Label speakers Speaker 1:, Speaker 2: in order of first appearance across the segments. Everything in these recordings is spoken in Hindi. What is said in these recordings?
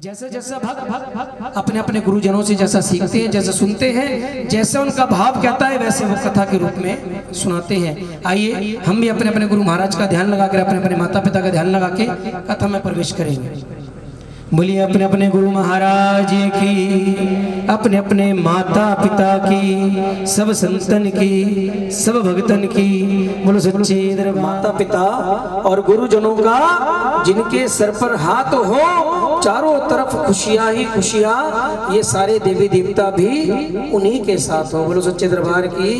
Speaker 1: जैसे जैसे भक्त अपने अपने गुरुजनों से जैसा सीखते हैं, जैसा सुनते हैं, जैसे उनका भाव कहता है वैसे वो कथा के रूप में सुनाते हैं। आइए हम भी अपने अपने गुरु महाराज का ध्यान लगाकर, अपने अपने माता पिता का ध्यान लगा के कथा में प्रवेश करेंगे। बोलिए अपने अपने गुरु महाराज की, अपने अपने माता पिता की, सब संतन की, सब भक्तन की। बोलो सच्चे दरबार। माता पिता और गुरुजनों का जिनके सर पर हाथ हो, चारों तरफ खुशियां ही खुशियां, ये सारे देवी देवता भी उन्हीं के साथ हो। बोलो सच्चे दरबार की।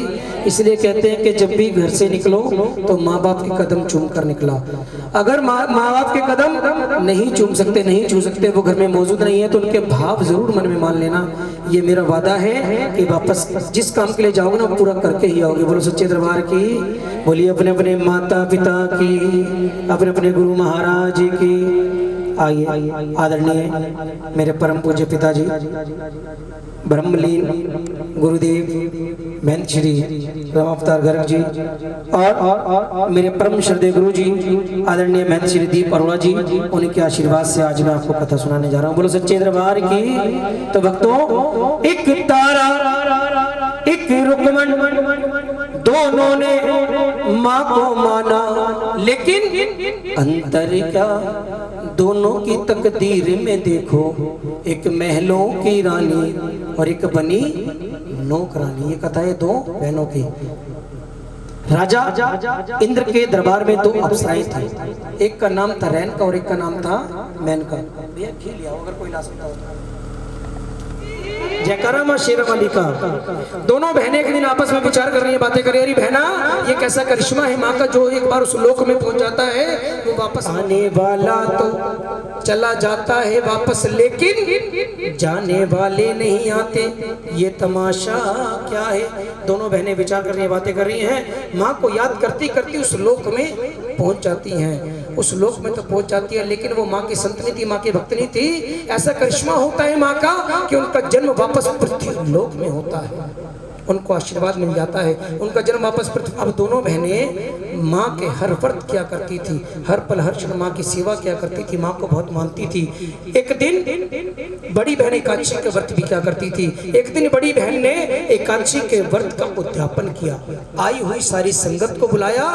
Speaker 1: इसलिए कहते हैं कि जब भी घर से निकलो तो माँ बाप के कदम चूम कर निकला। अगर माँ बाप के कदम नहीं चूम सकते, नहीं छू सकते, वो घर में मौजूद नहीं है, तो उनके भाव जरूर मन में मान लेना। ये मेरा वादा है कि वापस जिस काम के लिए जाओगे ना पूरा करके ही आओगे। बोलो सच्चे दरबार की। बोलिए अपने अपने माता पिता की, अपने अपने गुरु महाराज की। आइए आदरणीय मेरे परम पूज्य पिताजी ब्रह्मलीन गुरुदेव महंत श्री राम अवतार गर्ग जी और मेरे परम श्रद्धेय गुरु जी आदरणीय महंत श्री दीप अरोड़ा जी, उनके आशीर्वाद से आज मैं आपको कथा सुनाने जा रहा हूँ। बोलो सच्चे दरबार की। तो भक्तों, एक तारा एक रुकमन दोनों ने माँ को माना, लेकिन अंतर क्या दोनों की तकदीर में देखो। एक महलों की रानी और एक बनी नौकरानी। ये कथा है दो बहनों की। राजा इंद्र के दरबार में दो अप्सराएं थी, एक का नाम था रैन का और एक का नाम था मेनका। भैया खेल लिया अगर कोई ला सकता होता। जयकारा मां शेरा वाली का। दोनों बहनें एक दिन आपस में विचार कर रही है, बातें कर रही है। अरे बहना, ये कैसा करिश्मा है माँ का, जो एक बार उस लोक में पहुंच जाता है वो वापस आने वाला तो चला जाता है वापस, लेकिन जाने वाले नहीं आते। ये तमाशा क्या है? दोनों बहनें विचार कर रही है, बातें कर रही हैं। माँ को याद करती करती उस लोक में पहुंच जाती हैं। उस लोक में तो पहुंच जाती है, लेकिन वो माँ की संतनी थी, माँ की भक्तनी थी। ऐसा करिश्मा होता है माँ का कि उनका जन्म वापस पृथ्वी लोक में होता है, उनको आशीर्वाद मिल जाता है, उनका जन्म वापस पृथ्वी। अब दोनों बहनें माँ के हर व्रत क्या करती थी, हर पल हर क्षण माँ की सेवा क्या करती थी, माँ को बहुत मानती थी। एक दिन बड़ी बहन एकादशी के व्रत भी क्या करती थी। एक दिन बड़ी बहन ने एकादशी के व्रत का उद्यापन किया। आई हुई सारी संगत को बुलाया,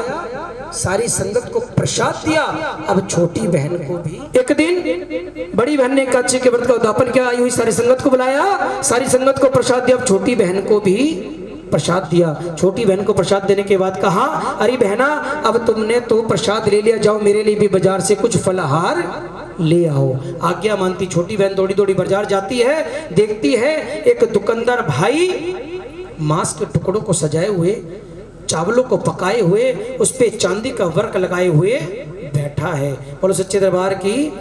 Speaker 1: सारी संगत को प्रसाद दिया। अब छोटी बहन को भी एक दिन बड़ी बहन ने एकादशी के व्रत का उद्यापन किया, आई हुई सारी संगत को बुलाया, सारी संगत को प्रसाद दिया। अब छोटी बहन को भी प्रसाद दिया। छोटी बहन को प्रसाद देने के बाद कहा, अरे बहना, अब तुमने तो प्रसाद ले लिया, जाओ मेरे लिए भी बाजार से कुछ फलहार ले आओ। आज्ञा मानती छोटी बहन दौड़ी दौड़ी बाजार जाती है, देखती है एक दुकानदार भाई मांस के टुकड़ों को सजाए हुए, चावलों को पकाए हुए, उस पे चांदी का वर्क लगाए हुए बैठा है। बोलो सच्चे दरबार की।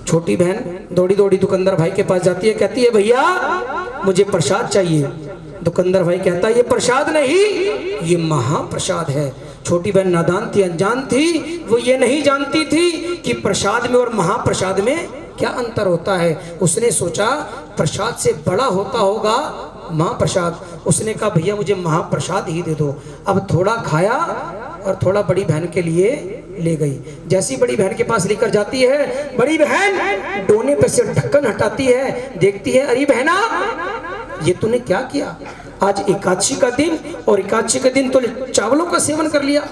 Speaker 1: छोटी बहन दौड़ी दौड़ी दुकानदार भाई के पास जाती है, कहती है भैया मुझे प्रसाद चाहिए। दुकानदार भाई कहता है ये प्रसाद नहीं, ये महाप्रसाद है। छोटी बहन नादान थी, अनजान थी, वो ये नहीं जानती थी कि प्रसाद में और महाप्रसाद में क्या अंतर होता है। उसने सोचा प्रसाद से बड़ा होता होगा महाप्रसाद। उसने कहा भैया मुझे महाप्रसाद ही दे दो। अब थोड़ा खाया और थोड़ा बड़ी बहन के लिए ले गई। जैसी बड़ी बहन के पास लेकर जाती है, बड़ी बहन डोने पे से ढक्कन हटाती है, देखती है, अरे बहना ये तूने क्या किया? आज एकादशी का दिन और एकादशी के दिन तो चावलों का सेवन कर लिया।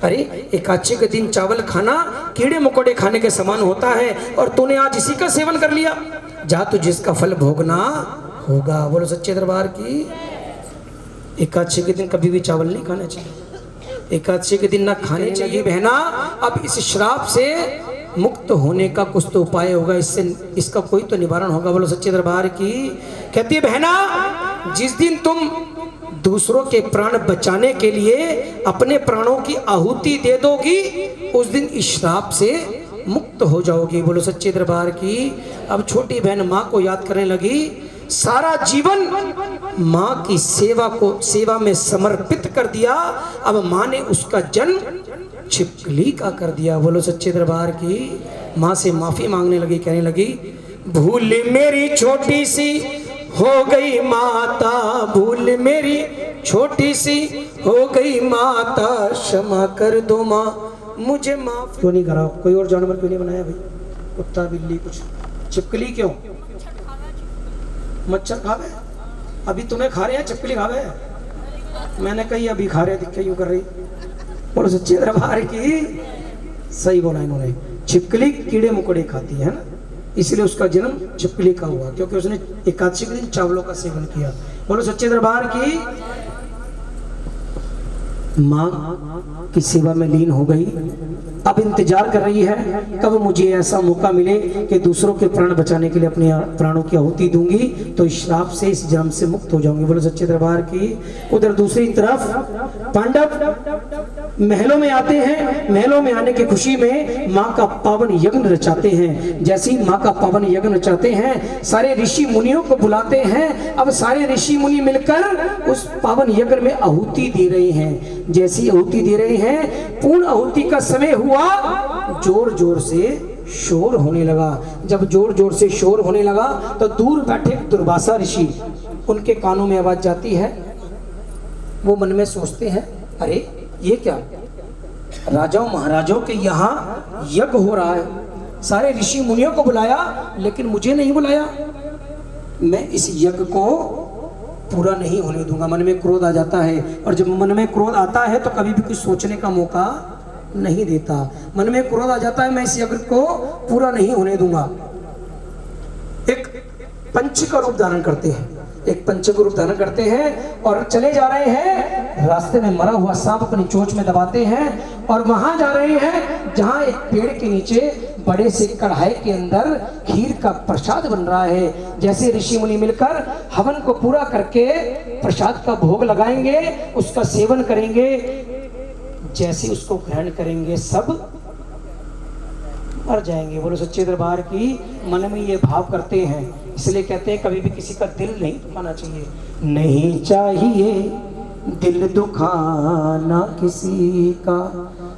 Speaker 1: अरे एकादशी के दिन चावल खाना कीड़े मकोड़े खाने के समान होता है और तूने आज इसी का सेवन कर लिया। जा तुझे इसका फल भोगना होगा। बोलो सच्चे दरबार की। एकादशी के दिन कभी भी चावल नहीं खाना चाहिए, एकादशी के दिन ना खाने चाहिए। बहना, अब इस श्राप से मुक्त होने का कुछ तो उपाय होगा, इससे इसका कोई तो निवारण होगा। बोलो सच्चे दरबार की। कहती है बहना, जिस दिन तुम दूसरों के प्राण बचाने के लिए अपने प्राणों की आहुति दे दोगी, उस दिन इस श्राप से मुक्त हो जाओगी। बोलो सच्चे दरबार की। अब छोटी बहन माँ को याद करने लगी। सारा जीवन माँ की सेवा में समर्पित कर दिया। अब माँ ने उसका जन्म छिपकली का कर दिया। बोलो सच्चे दरबार की। माँ से माफी मांगने लगी, कहने लगी भूल मेरी छोटी सी हो गई माता, भूल मेरी छोटी सी हो गई माता, क्षमा कर दो माँ मुझे माफ। क्यों नहीं करा? कोई और जानवर क्यों नहीं बनाया भाई? कुत्ता बिल्ली कुछ छिपकली क्यों? मच्छर खावे? अभी तुम्हें खा रहे हैं छिपकली खावे? मैंने कही अभी खा रहे दिखे यूं कर रही। बोलो सच्चे दरबार की। सही बोला इन्होंने, छिपकली कीड़े मकोड़े खाती है ना, इसलिए उसका जन्म छिपकली का हुआ, क्योंकि उसने एकादशी के दिन चावलों का सेवन किया। बोलो सच्चे दरबार की। माँ की सेवा में लीन हो गई, अब इंतजार कर रही है कब मुझे ऐसा मौका मिले कि दूसरों के प्राण बचाने के लिए अपने प्राणों की आहुति दूंगी तो इस श्राप से, इस जन्म से मुक्त हो जाऊंगी। बोलो सच्चे दरबार की। उधर दूसरी तरफ पांडव महलों में आते हैं, महलों में आने की खुशी में माँ का पावन यज्ञ रचाते हैं। जैसे ही माँ का पावन यज्ञ रचाते हैं, सारे ऋषि मुनियों को बुलाते हैं। अब सारे ऋषि मुनि मिलकर उस पावन यज्ञ में आहुति दे रहे हैं। जैसी आहुति दे रहे हैं, पूर्ण आहुति का समय हुआ, जोर जोर से शोर होने लगा। जब जोर जोर से शोर होने लगा तो दूर बैठे दुर्वासा ऋषि, उनके कानों में आवाज जाती है। वो मन में सोचते हैं, अरे ये क्या, राजाओं महाराजों के यहाँ यज्ञ हो रहा है, सारे ऋषि मुनियों को बुलाया लेकिन मुझे नहीं बुलाया। मैं इस यज्ञ को पूरा नहीं होने दूंगा। मन में क्रोध आ जाता है, और जब मन में क्रोध आता है तो कभी भी कुछ सोचने का मौका नहीं देता। मन में क्रोध आ जाता है, मैं इस यज्ञ को पूरा नहीं होने दूंगा। एक पंच का रूप धारण करते हैं, एक पंच का रूप धारण करते हैं और चले जा रहे हैं। रास्ते में मरा हुआ सांप अपनी चोंच में दबाते हैं और वहां जा रहे हैं जहां एक पेड़ के नीचे बड़े से कढ़ाई के अंदर खीर का प्रसाद बन रहा है। जैसे ऋषि मुनि मिलकर हवन को पूरा करके प्रसाद का भोग लगाएंगे, उसका सेवन करेंगे, जैसे उसको ग्रहण करेंगे सब मर जाएंगे। बोलो सच्चे दरबार की। मन में ये भाव करते हैं, इसलिए कहते हैं कभी भी किसी का दिल नहीं दुखाना चाहिए। नहीं चाहिए दिल दुखाना किसी का,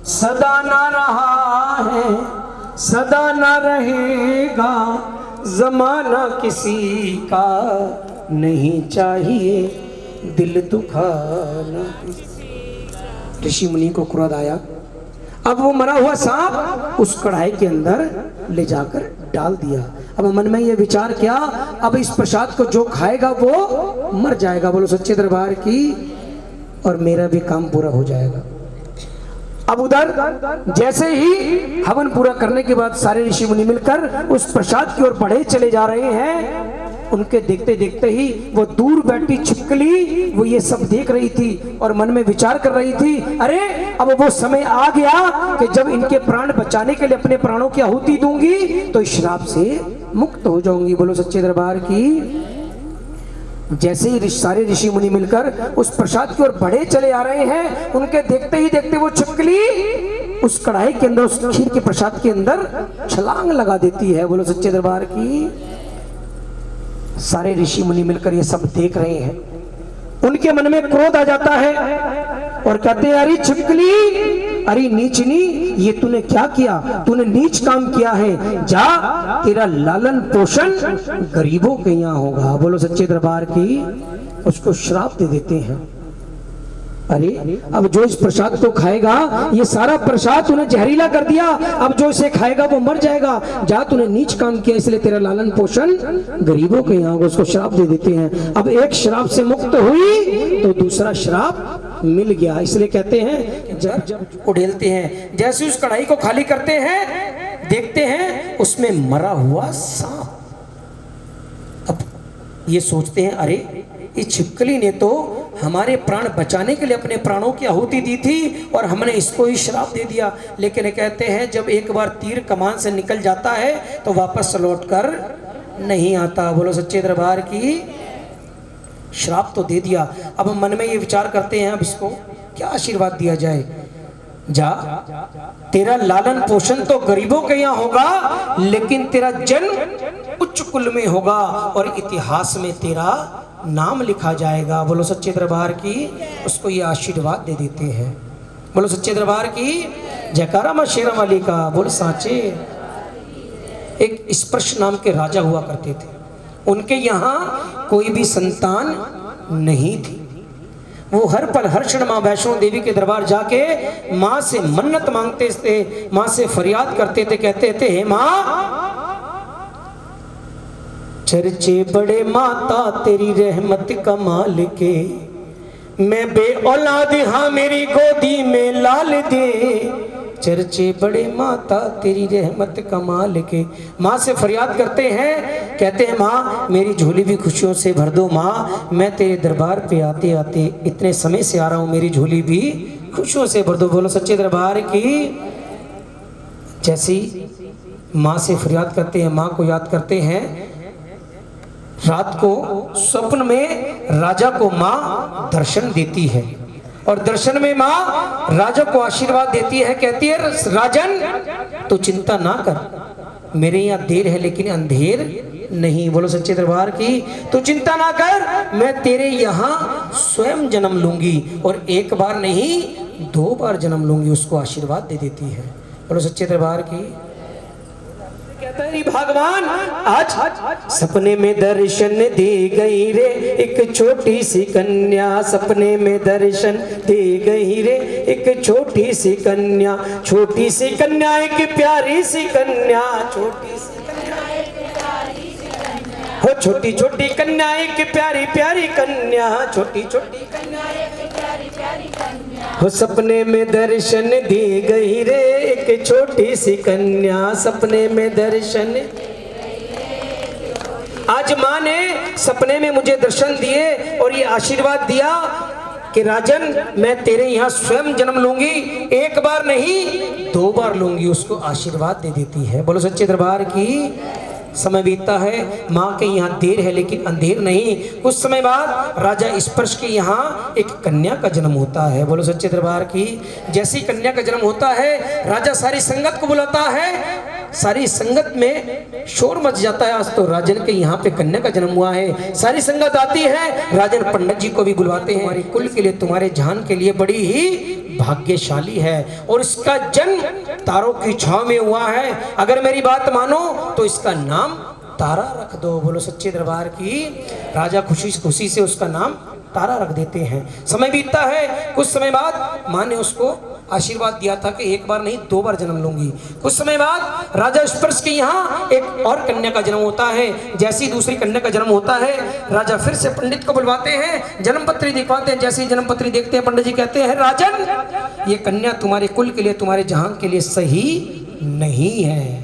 Speaker 1: सदा ना रहा है सदा ना रहेगा जमाना किसी का। नहीं चाहिए दिल दुखाना किसी। ऋषि मुनि को क्रोध आया। अब वो मरा हुआ सांप उस कढ़ाई के अंदर ले जाकर डाल दिया। अब मन में ये विचार किया, अब इस प्रसाद को जो खाएगा वो मर जाएगा। बोलो सच्चे दरबार की। और मेरा भी काम पूरा हो जाएगा। अब उधर जैसे ही हवन पूरा करने के बाद सारे ऋषि मुनि मिलकर उस प्रसाद की ओर बढ़े चले जा रहे हैं। उनके देखते देखते ही वो दूर बैठी छिपकली वो ये सब देख रही थी और मन में विचार कर रही थी, अरे अब वो समय आ गया कि जब इनके प्राण बचाने के लिए अपने प्राणों की आहुति दूंगी तो इस श्राप से मुक्त हो जाऊंगी। बोलो सच्चे दरबार की। जैसे ही सारे ऋषि मुनि मिलकर उस प्रसाद की ओर बढ़े चले आ रहे हैं, उनके देखते ही देखते वो छिपकली उस कढ़ाई के अंदर, उस खीर के प्रसाद के अंदर छलांग लगा देती है। बोलो सच्चे दरबार की। सारे ऋषि मुनि मिलकर ये सब देख रहे हैं। उनके मन में क्रोध आ जाता है और कहते हैं, अरे छिपकली, अरे नीचनी, ये तूने क्या किया? तूने नीच काम किया है। जा, तेरा लालन पोषण गरीबों के यहाँ होगा। बोलो सच्चे दरबार की। उसको श्राप दे देते हैं। अरे अब जो इस प्रसाद को खाएगा, ये सारा प्रसाद तूने जहरीला कर दिया, अब जो इसे खाएगा वो मर जाएगा। जा, तूने नीच काम किया, इसलिए तेरा लालन पोषण गरीबों के यहाँ होगा। उसको श्राप दे देते हैं। अब एक श्राप से मुक्त हुई तो दूसरा श्राप मिल गया। इसलिए कहते हैं जब उड़ेलते हैं, जैसे उस कढ़ाई को खाली करते हैं, देखते हैं उसमें मरा हुआ सांप। अब ये सोचते हैं, अरे इस छिपकली ने तो हमारे प्राण बचाने के लिए अपने प्राणों की आहुति दी थी और हमने इसको ही श्राप दे दिया। लेकिन कहते हैं जब एक बार तीर कमान से निकल जाता है तो वापस लौटकर नहीं आता। बोलो सच्चे दरबार की। श्राप तो दे दिया। अब हम मन में ये विचार करते हैं, अब इसको क्या आशीर्वाद दिया जाए। जा, तेरा लालन पोषण तो गरीबों के यहाँ होगा, लेकिन तेरा जन्म उच्च कुल में होगा और इतिहास में तेरा नाम लिखा जाएगा। बोलो सच्चे दरबार की। उसको ये आशीर्वाद दे देते हैं। बोलो सच्चे दरबार की। जयकारा मां शेरा वाली का। बोल साचे। एक स्पर्श नाम के राजा हुआ करते थे। उनके यहाँ कोई भी संतान नहीं थी। वो हर पल हर क्षण माँ वैष्णो देवी के दरबार जाके माँ से मन्नत मांगते थे, माँ से फरियाद करते थे, कहते थे, हे माँ, चर्चे बड़े माता तेरी रहमत कमाल के, मैं बे औलाद हाँ मेरी गोदी में लाल दे। चर्चे बड़े माता तेरी रहमत कमाल के। माँ से फरियाद करते हैं, कहते हैं माँ मेरी झोली भी खुशियों से भर दो माँ, मैं तेरे दरबार पे आते आते इतने समय से आ रहा हूँ, मेरी झोली भी खुशियों से भर दो। बोलो सच्चे दरबार की। जैसी माँ से फरियाद करते हैं, माँ को याद करते हैं, रात को स्वप्न में राजा को माँ दर्शन देती है और दर्शन में माँ राजा को आशीर्वाद देती है, कहती है राजन तू चिंता ना कर, मेरे यहाँ देर है लेकिन अंधेर नहीं। बोलो सच्चे दरबार की। तू चिंता ना कर, मैं तेरे यहाँ स्वयं जन्म लूंगी और एक बार नहीं 2 बार जन्म लूंगी। उसको आशीर्वाद दे देती है। बोलो सच्चे दरबार की। कहता है भगवान आज सपने में दर्शन दे गई रे एक छोटी सी कन्या, सपने में दर्शन दे गई रे एक छोटी सी कन्या, छोटी सी कन्या एक प्यारी सी कन्या, छोटी सी हो छोटी छोटी कन्या एक प्यारी प्यारी कन्या, छोटी छोटी कन्या एक प्यारी प्यारी कन्या, हो सपने में दर्शन दी गई रे एक छोटी सी कन्या, सपने में दर्शन। आज माँ ने सपने में मुझे दर्शन दिए और ये आशीर्वाद दिया कि राजन मैं तेरे यहाँ स्वयं जन्म लूंगी, एक बार नहीं 2 बार लूंगी। उसको आशीर्वाद दे देती है। बोलो सच्चे दरबार की। समय बीतता है, माँ के यहाँ देर है लेकिन अंधेर नहीं। कुछ समय बाद राजा स्पर्श के यहाँ एक कन्या का जन्म होता है। बोलो सच्चे दरबार की। जैसी कन्या का जन्म होता है राजा सारी संगत को बुलाता है, सारी संगत में शोर मच जाता है, आज तो राजन के यहाँ पे कन्या का जन्म हुआ है। सारी संगत आती है, राजन पंडित जी को भी बुलवाते हैं, हमारे कुल के लिए तुम्हारे जान के लिए बड़ी ही भाग्यशाली है और इसका जन्म तारों की छाव में हुआ है, अगर मेरी बात मानो तो इसका नाम तारा रख दो। बोलो सच्चे दरबार की। राजा खुशी से उसका नाम तारा रख देते हैं। समय बीतता है, कुछ समय बाद माँ ने उसको आशीर्वाद दिया था कि एक बार नहीं 2 बार जन्म लूंगी। कुछ समय बाद राजा स्पर्श के यहाँ एक और कन्या का जन्म होता है। जैसी दूसरी कन्या का जन्म होता है राजा फिर से पंडित को बुलवाते हैं, जन्मपत्री दिखवाते हैं। जैसी जन्मपत्री देखते हैं पंडित जी कहते हैं राजन ये कन्या तुम्हारे कुल के लिए तुम्हारे जहां के लिए सही नहीं है,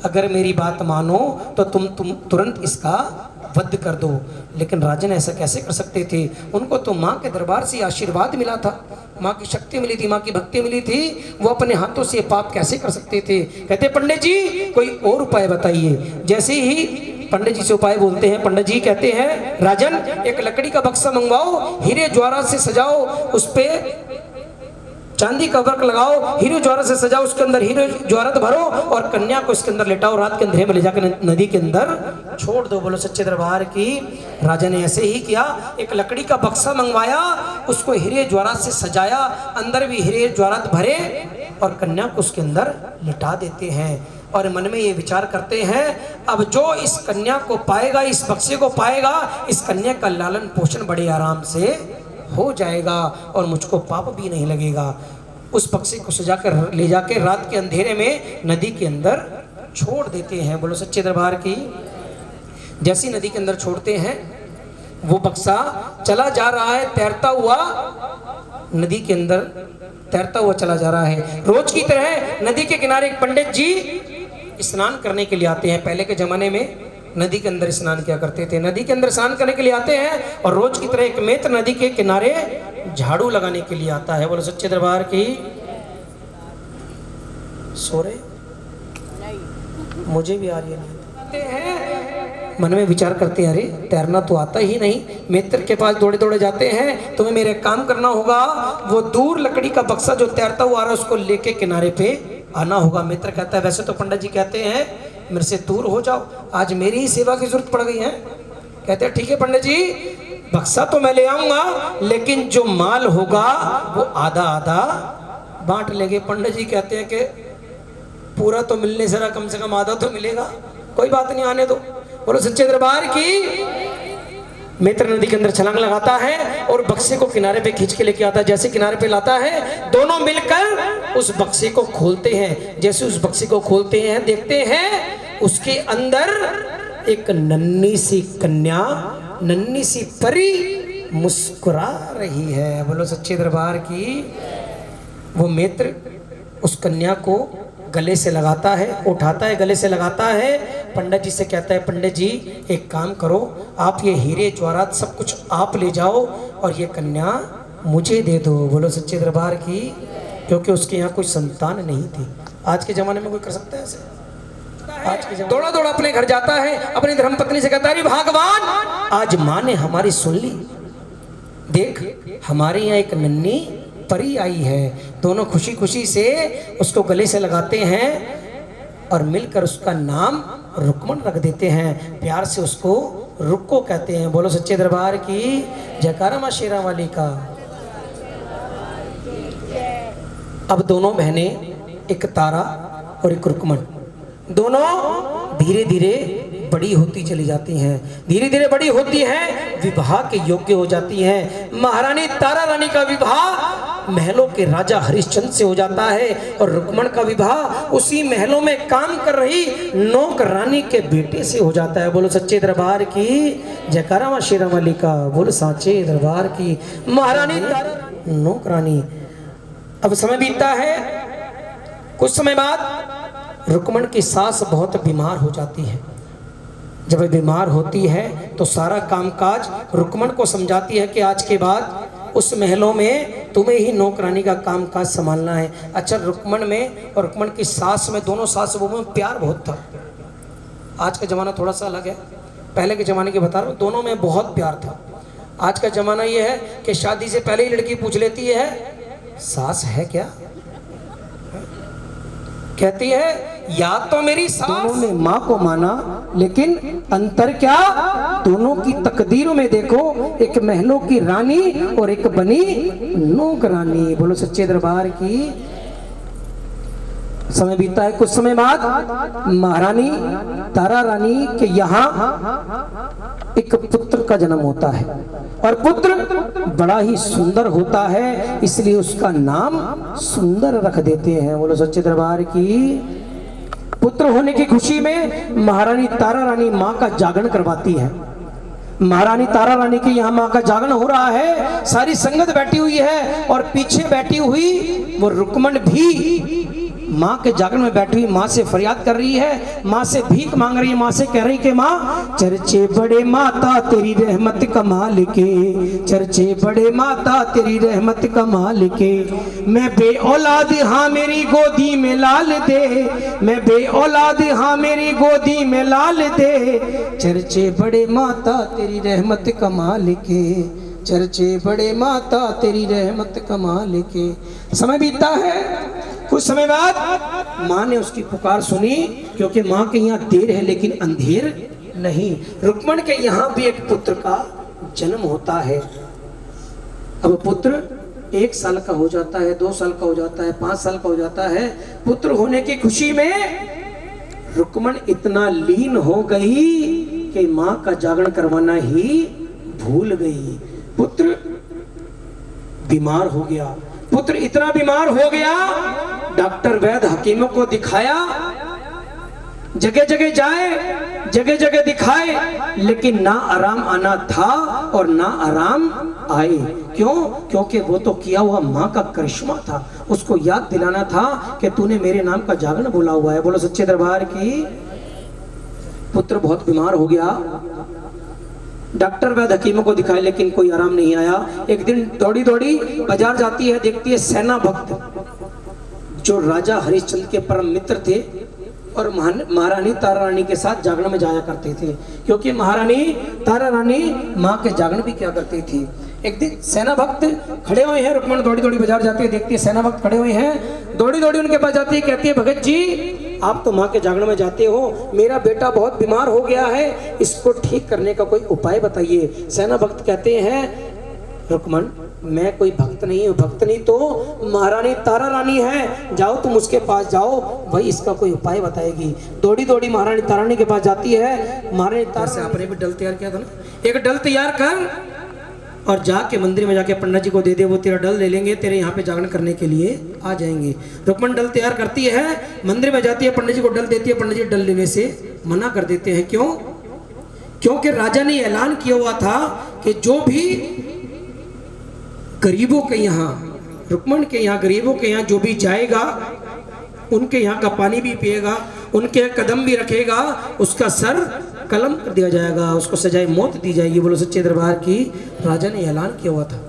Speaker 1: अगर मेरी बात मानो तो तुम तुरंत इसका वध कर दो। लेकिन राजन ऐसा कैसे कर सकते थे, उनको तो माँ के दरबार से आशीर्वाद मिला था, माँ की शक्ति मिली थी, माँ की भक्ति मिली थी, वो अपने हाथों से पाप कैसे कर सकते थे। कहते पंडित जी कोई और उपाय बताइए। जैसे ही पंडित जी से उपाय बोलते हैं, पंडित जी कहते हैं राजन एक लकड़ी का बक्सा मंगवाओ, हीरे ज्वारा से सजाओ, उस पे चांदी का वर्क लगाओ, हीरे ज्वारा से सजाओ, उसके अंदर हीरे ज्वारत भरो और कन्या को इसके अंदर लेटाओ, रात के अंधेरे में ले जाकर नदी के अंदर छोड़ दो। बोलो सच्चे दरबार की। राजा ने ऐसे ही किया, एक लकड़ी का बक्सा मंगवाया, उसको हीरे ज्वारत से सजाया, अंदर भी हीरे ज्वारत भरे और कन्या को उसके अंदर लिटा देते हैं और मन में ये विचार करते हैं अब जो इस कन्या को पाएगा, इस बक्से को पाएगा, इस कन्या का लालन पोषण बड़े आराम से हो जाएगा और मुझको पाप भी नहीं लगेगा। उस पक्षी को सजाकर ले जाकर रात के अंधेरे में नदी के अंदर छोड़ देते हैं। बोलो सच्चे दरबार की। जैसी नदी के अंदर छोड़ते हैं वो बक्सा चला जा रहा है, तैरता हुआ नदी के अंदर तैरता हुआ चला जा रहा है। रोज की तरह नदी के किनारे एक पंडित जी स्नान करने के लिए आते हैं। पहले के जमाने में नदी के अंदर स्नान किया करते थे, नदी के अंदर स्नान करने के लिए आते हैं और रोज की तरह एक मित्र नदी के किनारे झाड़ू लगाने के लिए आता है। बोलो सच्चे दरबार की। सो रहे मुझे भी आ रही है, मन में विचार करते हैं अरे तैरना तो आता ही नहीं, मित्र के पास दौड़े दौड़े जाते हैं, तुम्हें मेरे काम करना होगा, वो दूर लकड़ी का बक्सा जो तैरता हुआ आ रहा है उसको लेके किनारे पे आना होगा। मित्र कहता है वैसे तो पंडित जी कहते हैं मेरे से दूर हो जाओ, आज मेरी ही सेवा की जरूरत पड़ गई है। कहते हैं ठीक है पंडित जी, बक्सा तो मैं ले आऊंगा लेकिन जो माल होगा वो आधा आधा बांट लेंगे। पंडित जी कहते हैं कि पूरा तो मिलने से कम से कम आधा तो मिलेगा, कोई बात नहीं आने दो। बोलो सच्चे दरबार की। मित्र नदी के अंदर छलांग लगाता है और बक्से को किनारे पे खींच के लेके आता है। जैसे किनारे पे लाता है दोनों मिलकर उस बक्से को खोलते हैं। जैसे उस बक्से को खोलते हैं देखते हैं उसके अंदर एक नन्ही सी कन्या, नन्ही सी परी मुस्कुरा रही है। बोलो सच्चे दरबार की। वो मित्र उस कन्या को गले से लगाता है, उठाता है, गले से लगाता है, पंडित जी से कहता है, पंडित जी एक काम करो, आप ये हीरे जवाहरात सब कुछ आप ले जाओ और ये कन्या मुझे दे दो। बोलो सच्चे दरबार की। क्योंकि उसके यहाँ कोई संतान नहीं थी। आज के ज़माने में कोई कर सकता है ऐसे? आज के दौड़ा दौड़ा अपने घर जाता है, अपनी धर्मपत्नी से कहता है, भगवान आज माँ ने हमारी सुन ली, देख हमारे यहाँ एक नन्ही परी आई है। दोनों खुशी खुशी से उसको गले से लगाते हैं और मिलकर उसका नाम रुक्मण रख देते हैं। प्यार से उसको रुक्को कहते हैं। बोलो सच्चे दरबार की जयकारा मां शेरा वाली का। अब दोनों बहनें, एक तारा और एक रुक्मण, दोनों धीरे धीरे बड़ी होती चली जाती हैं, धीरे धीरे बड़ी होती हैं, विवाह के योग्य हो जाती हैं। महारानी तारा रानी का विवाह महलों के राजा हरिश्चंद्र से हो जाता है और रुक्मण का विवाह उसी महलों में काम कर रही नौकरानी के बेटे से हो जाता है। बोलो सच्चे दरबार की जयकारा मां शेरा वाली का। बोलो साचे दरबार की। महारानी तारा नौकरानी। अब समय बीतता है, कुछ समय बाद रुक्मण की सास बहुत बीमार हो जाती है। जब वह बीमार होती है तो सारा कामकाज रुक्मण को समझाती है कि आज के बाद उस महलों में तुम्हें ही नौकरानी का कामकाज संभालना है। अच्छा, रुक्मण में और रुक्मण की सास में, दोनों सास बहू में प्यार बहुत था। आज का ज़माना थोड़ा सा अलग है, पहले के ज़माने की बता रहा हूँ, दोनों में बहुत प्यार था। आज का ज़माना ये है कि शादी से पहले ही लड़की पूछ लेती है, सास है क्या? कहती है या तो मेरी सास। दोनों ने माँ को माना, लेकिन अंतर क्या? दोनों की तकदीरों में देखो, एक महलों की रानी और एक बनी नौकरानी। बोलो सच्चे दरबार की। समय बीतता है, कुछ समय बाद महारानी तारा रानी के यहाँ एक पुत्र का जन्म होता है और पुत्र बड़ा ही सुंदर होता है, इसलिए उसका नाम सुंदर रख देते हैं। बोलो सच्चे दरबार की। पुत्र होने की खुशी में महारानी तारा रानी माँ का जागरण करवाती है। महारानी तारा रानी के यहाँ माँ का जागरण हो रहा है, सारी संगत बैठी हुई है और पीछे बैठी हुई वो रुक्मण भी माँ के जागरण में बैठी हुई माँ से फरियाद कर रही है, माँ से भीख मांग रही है। माँ से कह रही कि माँ, चर्चे बड़े माता तेरी रहमत कमाल के, चर्चे बड़े माता तेरी रहमत कमाल के, मैं बे औलाद हाँ मेरी गोदी में लाल दे, मैं बे औलाद हाँ मेरी गोदी में लाल दे, चर्चे बड़े माता तेरी रहमत कमाल के, चर्चे बड़े माता तेरी रहमत कमाल के। समय बीतता है, कुछ समय बाद माँ ने उसकी पुकार सुनी, क्योंकि माँ के यहाँ देर है लेकिन अंधेर नहीं। रुक्मण के यहाँ भी एक पुत्र का जन्म होता है। अब पुत्र 1 साल का हो जाता है, 2 साल का हो जाता है, 5 साल का हो जाता है। पुत्र होने की खुशी में रुक्मण इतना लीन हो गई कि माँ का जागरण करवाना ही भूल गई। पुत्र बीमार हो गया, पुत्र इतना बीमार हो गया, डॉक्टर वैद्य हकीमों को दिखाया, जगह जगह जाए, जगह जगह दिखाए, लेकिन ना आराम आना था और ना आराम आए। क्यों? क्योंकि वो तो किया हुआ माँ का करिश्मा था, उसको याद दिलाना था कि तूने मेरे नाम का जागरण बोला हुआ है। बोलो सच्चे दरबार की। पुत्र बहुत बीमार हो गया, डॉक्टर वैद्य हकीमों को दिखाए, लेकिन कोई आराम नहीं आया। एक दिन दौड़ी दौड़ी बाजार जाती है, देखती है सेना भक्त जो राजा हरिश्चंद्र के परम मित्र थे और महारानी तारा रानी के साथ जागरण में जाया करते थे, क्योंकि महारानी तारा रानी माँ के जागरण भी किया करती थी। एक दिन सेना भक्त खड़े हुए हैं, रुक्मण दौड़ी दौड़ी बाजार जाती है, देखती है सेना भक्त खड़े हुए हैं, दौड़ी दौड़ी उनके पास जाती है, कहती है भगत जी आप तो माँ के जागरण में जाते हो, मेरा बेटा बहुत बीमार हो गया है, इसको ठीक करने का कोई उपाय बताइए। सेना भक्त कहते हैं रुक्मण मैं कोई भक्त नहीं हूँ, भक्त नहीं तो महारानी तारा रानी है, जाओ तुम उसके पास जाओ, वही इसका कोई उपाय बताएगी। दौड़ी दौड़ी महारानी तारा रानी के पास जाती है। महारानी तारा से आपने भी डल तैयार किया था ना, एक डल तैयार कर और जाके मंदिर में जाके पंडित जी को दे दे, वो तेरा डल ले लेंगे, तेरे यहाँ पे जागरण करने के लिए आ जाएंगे। रुक्मण डल तैयार करती है, मंदिर में जाती है, पंडित जी को डल देती है, पंडित जी डल लेने से मना कर देते हैं। क्यों? क्योंकि राजा ने ऐलान किया हुआ था कि जो भी गरीबों के यहाँ, रुक्मण के यहाँ, गरीबों के यहाँ जो भी जाएगा, उनके यहाँ का पानी भी पिएगा, उनके यहाँ कदम भी रखेगा, उसका सर कलम कर दिया जाएगा, उसको सजाए मौत दी जाएगी। बोलो सच्चे दरबार की। राजा ने ऐलान किया हुआ था।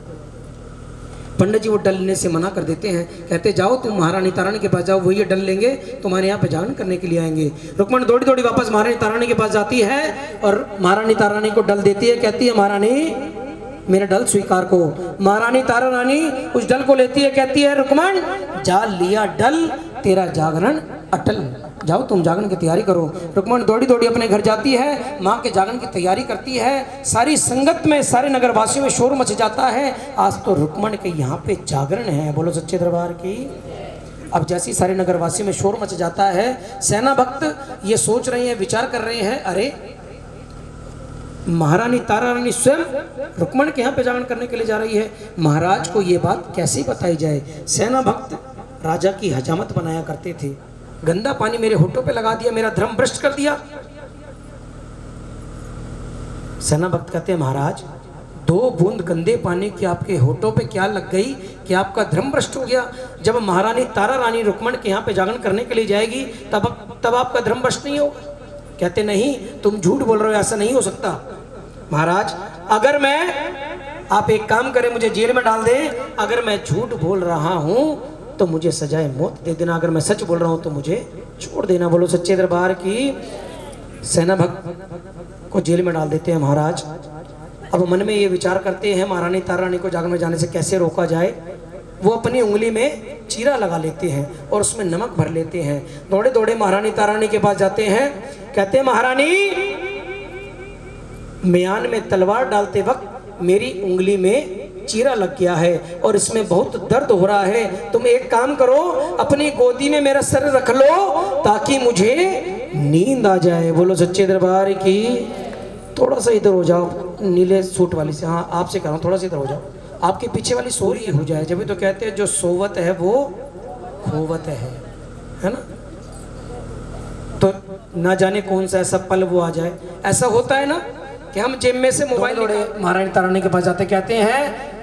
Speaker 1: पंडित जी वो डल लेने से मना कर देते हैं, कहते जाओ तुम महारानी तारानी के पास जाओ, वही डल लेंगे, तुम्हारे यहाँ पे जागरण करने के लिए आएंगे। रुक्मण दौड़ी दौड़ी वापस महारानी तारानी के पास जाती है और महारानी तारानी को डल देती है, कहती है महारानी मेरा डल स्वीकार को। महारानी तारा रानी उस डल को लेती है, कहती है रुक्मण जा लिया डल, तेरा जागरण अटल, जाओ तुम जागरण की तैयारी करो। रुक्मण दौड़ी दौड़ी अपने घर जाती है, माँ के जागरण की तैयारी करती है। सारी संगत में, सारे नगरवासियों में शोर मच जाता है, आज तो रुक्मण के यहाँ पे जागरण है। बोलो सच्चे दरबार की। अब जैसी सारे नगरवासियों में शोर मच जाता है, सेना भक्त ये सोच रहे हैं, विचार कर रहे हैं, अरे महारानी तारा रानी स्वयं रुक्मण के यहाँ पे जागरण करने के लिए जा रही है, महाराज को ये बात कैसे बताई जाए। सेना भक्त राजा की हजामत बनाया करते थे, गंदा पानी मेरे होठों पे लगा दिया, मेरा धर्म भ्रष्ट कर दिया। सेना भक्त कहते हैं महाराज 2 बूंद गंदे पानी की आपके होठों पे क्या लग गई कि आपका धर्म भ्रष्ट हो गया। जब महारानी तारा रानी रुक्मण के यहाँ पे जागरण करने के लिए जाएगी तब आपका धर्म भ्रष्ट नहीं होगा। कहते नहीं, तुम झूठ बोल रहे हो, ऐसा नहीं हो सकता। महाराज अगर मैं, आप एक काम करें, मुझे जेल में डाल दें, अगर मैं झूठ बोल रहा हूं तो मुझे सजाए मौत दे देना, अगर मैं सच बोल रहा हूं तो मुझे छोड़ देना। बोलो सच्चे दरबार की। सेना भक्त को जेल में डाल देते हैं महाराज। अब मन में ये विचार करते हैं महारानी तारा रानी को जागरण में जाने से कैसे रोका जाए। वो अपनी उंगली में चीरा लगा लेते हैं और उसमें नमक भर लेते हैं। दौड़े दौड़े महारानी तारा रानी के पास जाते हैं, कहते हैं महारानी म्यान में तलवार डालते वक्त मेरी उंगली में चीरा लग गया है और इसमें बहुत दर्द हो रहा है, तुम एक काम करो, अपनी गोदी में मेरा सर रख लो ताकि मुझे नींद आ जाए। बोलो सच्चे दरबार की। थोड़ा सा इधर हो जाओ, नीले सूट वाली से, हाँ आपसे कह रहा हूँ, थोड़ा सा इधर हो जाओ, आपके पीछे वाली सो रही हो जाए। जब भी तो कहते हैं जो सोवत है वो खोवत है ना। तो ना जाने कौन सा ऐसा पल वो आ जाए। ऐसा होता है ना कि हम जेब में से मोबाइल उड़े, महारानी तारानी के पास जाते, कहते हैं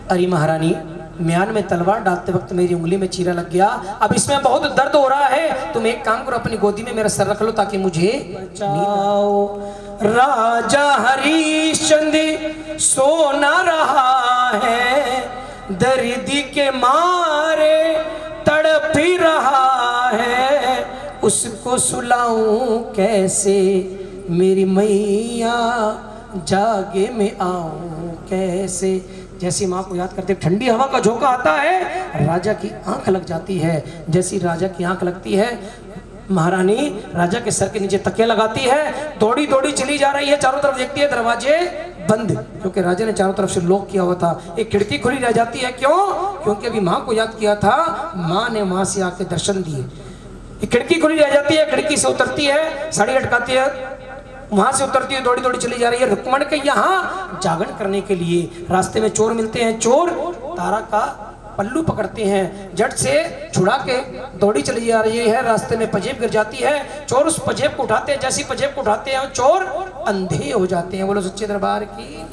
Speaker 1: अरे महारानी म्यान में तलवार डालते वक्त मेरी उंगली में चीरा लग गया, अब इसमें बहुत दर्द हो रहा है, तुम एक काम करो, अपनी गोदी में मेरा सर रख लो ताकि मुझे बचाओ। राजा हरिश्चंद्र सो न रहा है, दर्द के मारे तड़प रहा है, उसको सुलाऊं कैसे मेरी मैया, जागे में आऊं कैसे। जैसी माँ को याद करते ठंडी हवा का झोंका आता है, राजा की आंख लग जाती है। जैसी राजा की आंख लगती है, महारानी राजा के सर के नीचे तकिया लगाती है, दौड़ी दौड़ी चली जा रही है, चारों तरफ देखती है, दरवाजे बंद, क्योंकि राजा ने चारों तरफ से लॉक किया हुआ था। एक खिड़की खुली रह जाती है, क्यों? क्योंकि अभी माँ को याद किया था, माँ ने वहां से आके दर्शन दिए। एक खिड़की खुली रह जाती है, खिड़की से उतरती है, साड़ी लटकाती है, वहां से उतरती है, दौड़ी दौड़ी चली जा रही है रुक्मण के यहाँ जागरण करने के लिए। रास्ते में चोर मिलते हैं, चोर तारा का पल्लू पकड़ते हैं, जट से छुड़ा के दौड़ी चली जा रही है, रास्ते में पजेब गिर जाती है, चोर उस पजेब को उठाते हैं, जैसी पजेब को उठाते हैं चोर अंधे हो जाते हैं। बोलो सच्चे दरबार की।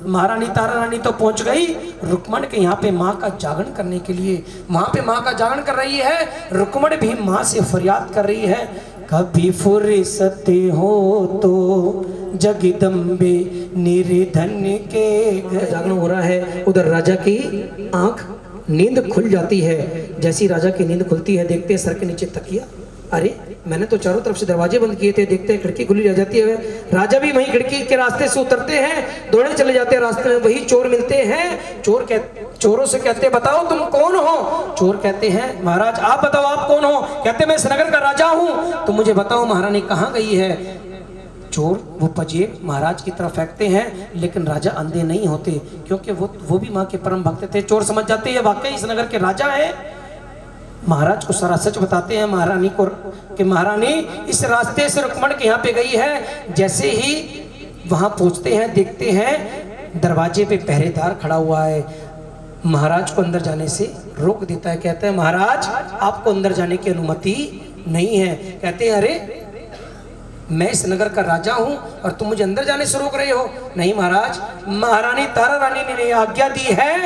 Speaker 1: महारानी तारा रानी तो पहुंच गई रुक्मण के यहाँ पे माँ का जागरण करने के लिए, वहां पे माँ का जागरण कर रही है, रुक्मण भी माँ से फरियाद कर रही है, कभी फुर्सत हो तो जगदम्बे निर्धन के। जागरण हो रहा है, उधर राजा की आंख नींद खुल जाती है। जैसी राजा की नींद खुलती है, देखते हैं सर के नीचे तकिया, अरे मैंने तो चारों तरफ से दरवाजे बंद किए थे, देखते हैं खिड़की खुली रह जाती है। राजा भी वहीं खिड़की के रास्ते से उतरते हैं, दौड़े चले जाते हैं, रास्ते में वही चोर मिलते हैं, चोरों से कहते हैं बताओ तुम कौन हो? चोर कहते हैं महाराज आप बताओ आप कौन हो? कहते मैं इस नगर का राजा हूँ, तो मुझे बताओ महारानी कहाँ गई है? चोर वो पजेब महाराज की तरफ फेंकते हैं, लेकिन राजा अंधे नहीं होते, क्योंकि वो भी माँ के परम भक्त थे। चोर समझ जाते हैं वाकई इस नगर के राजा है, महाराज को सारा सच बताते हैं महारानी को कि महारानी इस रास्ते से रुक्मण के यहाँ पे गई है। जैसे ही वहां पहुंचते हैं, देखते हैं दरवाजे पे पहरेदार खड़ा हुआ है, महाराज को अंदर जाने से रोक देता है, कहता है महाराज आपको अंदर जाने की अनुमति नहीं है। कहते हैं अरे मैं इस नगर का राजा हूं और तुम मुझे अंदर जाने से रोक रहे हो। नहीं महाराज, महारानी तारा रानी ने आज्ञा दी है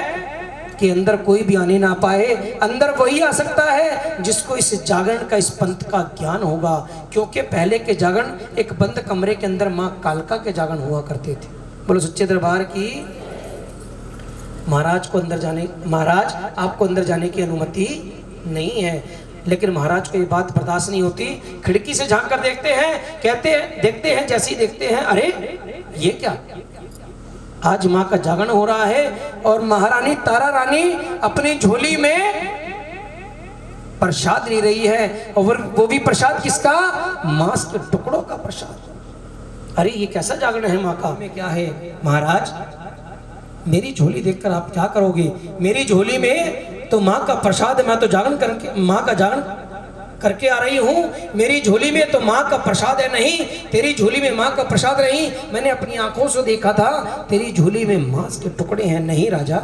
Speaker 1: कि अंदर कोई भी आने ना पाए। अंदर वही आ सकता है जिसको इस जागरण का, इस पंथ का ज्ञान होगा। क्योंकि पहले के जागरण एक बंद कमरे के अंदर माँ कालका के जागरण हुआ करते थे। बोलो सच्चे दरबार की। महाराज आपको अंदर जाने की अनुमति नहीं है। लेकिन महाराज को ये बात बर्दाश्त नहीं होती। खिड़की से झांक कर देखते हैं, देखते हैं जैसे ही देखते हैं, अरे ये क्या, आज माँ का जागरण हो रहा है और महारानी तारा रानी अपनी झोली में प्रसाद ले रही है, और वो भी प्रसाद किसका? मांस के टुकड़ों का प्रसाद। अरे ये कैसा जागरण है माँ का? में क्या है महाराज, मेरी झोली देखकर आप क्या करोगे? मेरी झोली में तो माँ का प्रसाद, मैं तो जागरण करके माँ का जागरण करके आ रही हूँ। मेरी झोली में तो माँ का प्रसाद है। नहीं, तेरी झोली में माँ का प्रसाद नहीं, मैंने अपनी आंखों से देखा था, तेरी झोली में मांस के टुकड़े हैं। नहीं राजा,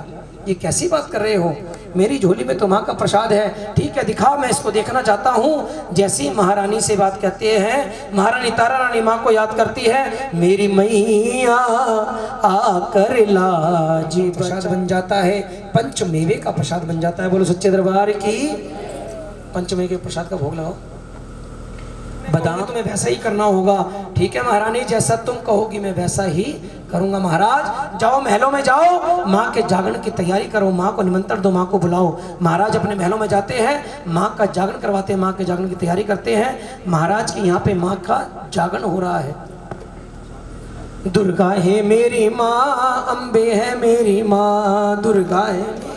Speaker 1: ये कैसी बात कर रहे हो? मेरी झोली में तो माँ का प्रसाद है। ठीक है, दिखाओ, मैं इसको देखना चाहता हूँ। जैसी महारानी से बात कहते हैं, महारानी तारा रानी माँ को याद करती है, मेरी मैया आकर लाजी प्रसाद बन जाता है, पंचमेवे का प्रसाद बन जाता है। बोलो सच्चे दरबार की। पंचमेवे के प्रसाद का भोग लगाओ। बताना तुम्हें वैसा ही करना होगा। ठीक है महारानी, जैसा तुम कहोगी मैं वैसा ही करूंगा। महाराज जाओ, महलों में जाओ, माँ के जागरण की तैयारी करो, माँ को निमंत्रण दो, माँ को बुलाओ। महाराज अपने महलों में जाते हैं, माँ का जागरण करवाते हैं, माँ के जागरण की तैयारी करते हैं। महाराज के यहाँ पे माँ का जागरण हो रहा है। दुर्गा है मेरी माँ, अम्बे है मेरी माँ, दुर्गा है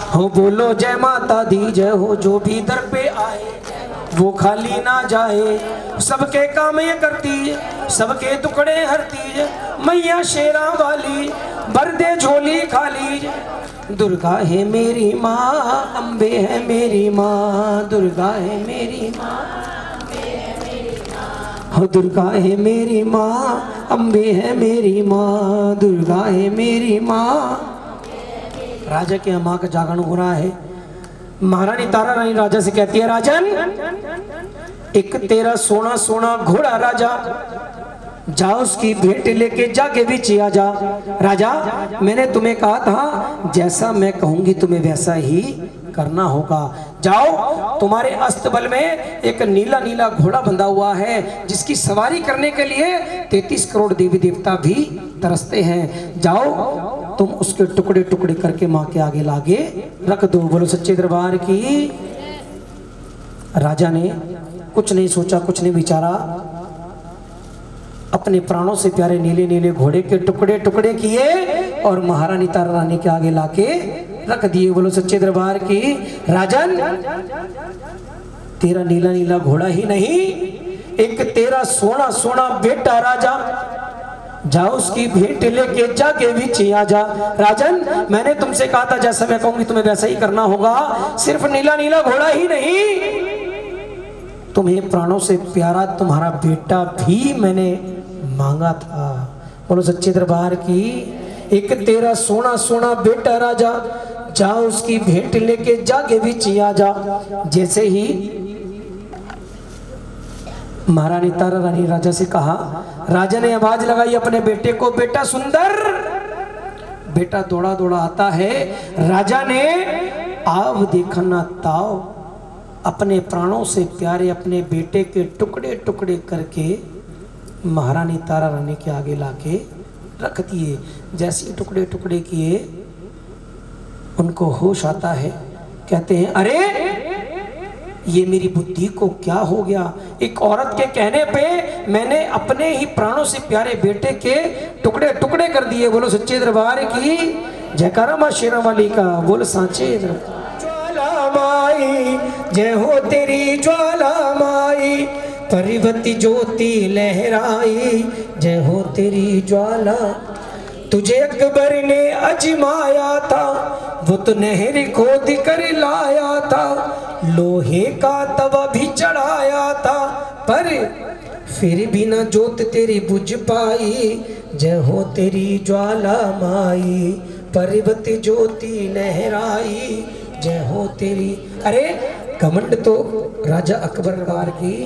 Speaker 1: हो, बोलो जय माता दी जय हो। जो भी दर पे आए वो खाली ना जाए, सबके काम ये करती है, सबके टुकड़े हरती है, मैया शेरा वाली भर दे झोली खाली। दुर्गा है मेरी माँ, अम्बे है मेरी माँ, दुर्गा है मेरी माँ, हो दुर्गा है मेरी माँ, अम्बे है मेरी माँ, दुर्गा है मेरी माँ। राजा के माँ का जागरण हो रहा है। महारानी तारा रानी राजा से कहती है, राजन एक तेरा सोना सोना घोड़ा राजा, जाओ उसकी भेंट लेके जाके बीच आ जा। राजा मैंने तुम्हें कहा था जैसा मैं कहूंगी तुम्हें वैसा ही करना होगा। जाओ, तुम्हारे अस्तबल में एक नीला नीला घोड़ा बंधा हुआ है, जिसकी सवारी करने के लिए 33 करोड़ देवी देवता भी तरसते हैं। जाओ तुम उसके टुकड़े टुकड़े करके माँ के आगे लागे रख दो। बोलो सच्चे दरबार की। राजा ने कुछ नहीं सोचा, कुछ नहीं विचारा, अपने प्राणों से प्यारे नीले नीले घोड़े के टुकड़े टुकड़े किए और महारानी तारा रानी के आगे लाके रख दिए। बोलो सच्चे दरबार की। राजन तेरा नीला नीला घोड़ा ही नहीं, एक तेरा सोना सोना बेटा राजा, जाओ उसकी भेंट लेके जाके बीच आ जा। राजन मैंने तुमसे कहा था जैसा मैं कहूंगी तुम्हें वैसा ही करना होगा। सिर्फ नीला नीला घोड़ा ही नहीं, तुम्हें प्राणों से प्यारा तुम्हारा बेटा भी मैंने मांगा था। बोलो सच्चे दरबार की। एक तेरा सोना सोना बेटा राजा, जाओ उसकी भेंट लेके जाके बीच आ जा। जैसे ही महारानी तारा रानी राजा से कहा, राजा ने आवाज लगाई अपने बेटे को, बेटा सुंदर। बेटा दौड़ा दौड़ा आता है। राजा ने आव देखा ना ताव, अपने प्राणों से प्यारे अपने बेटे के टुकड़े टुकड़े करके महारानी तारा रानी के आगे लाके रख दिए। जैसे टुकड़े टुकड़े किए, उनको होश आता है। कहते हैं, अरे ये मेरी बुद्धि को क्या हो गया? एक औरत के कहने पे मैंने अपने ही प्राणों से प्यारे बेटे के टुकड़े टुकड़े कर दिए। बोलो सच्चे दरबार की। जयकारा मां शेरा वाली का। बोल सांचे ज्वाला माई, जय हो तेरी ज्वाला माई, परिवती ज्योति लहराई, जय हो तेरी ज्वाला। तुझे अकबर ने अजमाया था, वो तो नहर खोद कर लाया था, लोहे का तवा भी चढ़ाया था, पर फिर भी न जोत तेरी बुझ पाई, जय हो तेरी ज्वाला माई, पर्वत ज्योति लहराई, जय हो तेरी। अरे घमंड तो राजा अकबर कार की